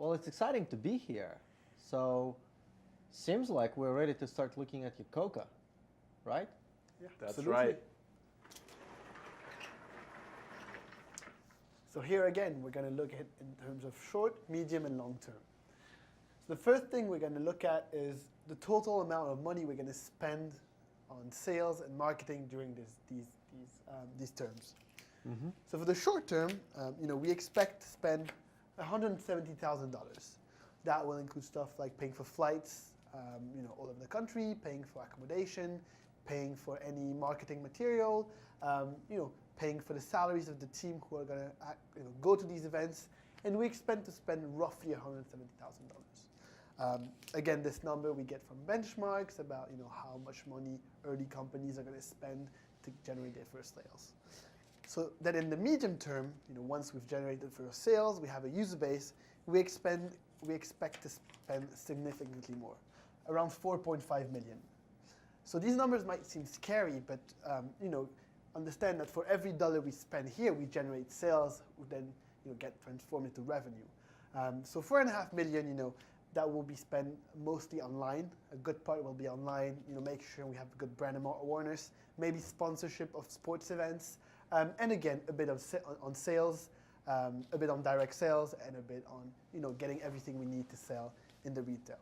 Well, it's exciting to be here. So, seems like we're ready to start looking at your coca, right? Yeah, That's absolutely. right. So here again, we're going to look at in terms of short, medium, and long term. So the first thing we're going to look at is the total amount of money we're going to spend on sales and marketing during these terms. Mm-hmm. So for the short term, we expect to spend $170,000. That will include stuff like paying for flights, all over the country, paying for accommodation, paying for any marketing material, paying for the salaries of the team who are going to go to these events, and we expect to spend roughly $170,000. Again, this number we get from benchmarks about how much money early companies are going to spend to generate their first sales. So that in the medium term, once we've generated first sales, we have a user base, we expect to spend significantly more, around 4.5 million. So these numbers might seem scary, but understand that for every dollar we spend here, we generate sales, who then get transformed into revenue. So 4.5 million, that will be spent mostly online. A good part will be online. Make sure we have good brand awareness, maybe sponsorship of sports events, and again a bit on sales, a bit on direct sales, and a bit on getting everything we need to sell in the retail.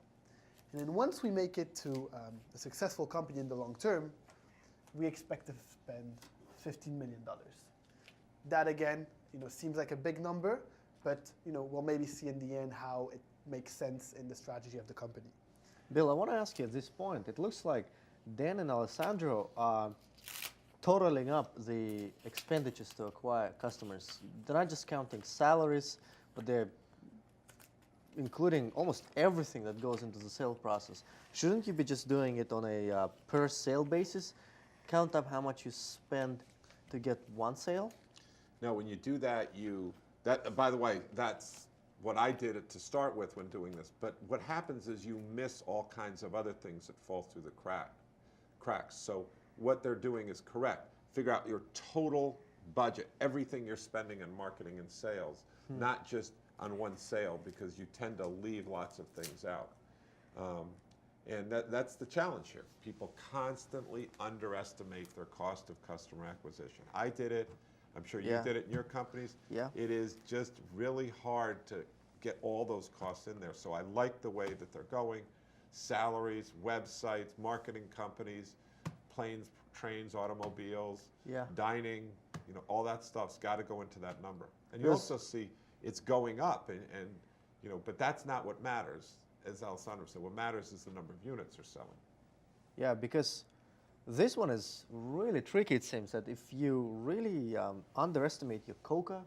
And then once we make it to a successful company in the long term, we expect to spend $15 million. That again, seems like a big number, but we'll maybe see in the end how it makes sense in the strategy of the company. Bill, I want to ask you at this point, it looks like Dan and Alessandro are totaling up the expenditures to acquire customers. They're not just counting salaries, but they're including almost everything that goes into the sale process. Shouldn't you be just doing it on a per sale basis? Count up how much you spend to get one sale? No, when you do that, by the way, that's what I did to start with when doing this. But what happens is you miss all kinds of other things that fall through the cracks. So what they're doing is correct. Figure out your total budget, everything you're spending in marketing and sales, not just on one sale, because you tend to leave lots of things out. And that's the challenge here. People constantly underestimate their cost of customer acquisition. I did it. I'm sure you did it in your companies. Yeah. It is just really hard to get all those costs in there. So I like the way that they're going. Salaries, websites, marketing companies, planes, trains, automobiles, dining, all that stuff's got to go into that number. And you also see it's going up, but that's not what matters. As Alessandro said, what matters is the number of units you're selling. Yeah, because this one is really tricky, it seems, that if you really underestimate your coca,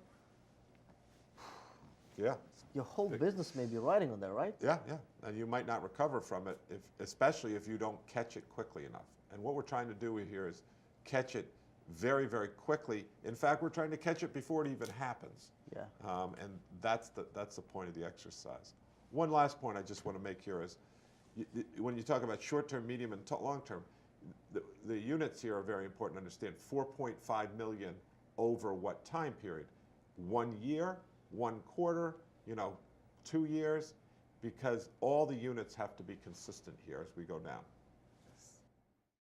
your whole business may be riding on that, right? Yeah, and you might not recover from it, especially if you don't catch it quickly enough. And what we're trying to do here is catch it very, very quickly. In fact, we're trying to catch it before it even happens. Yeah. And that's the point of the exercise. One last point I just want to make here is, when you talk about short-term, medium, and long-term, the units here are very important to understand. 4.5 million over what time period? 1 year, 1 quarter, 2 years, because all the units have to be consistent here as we go down.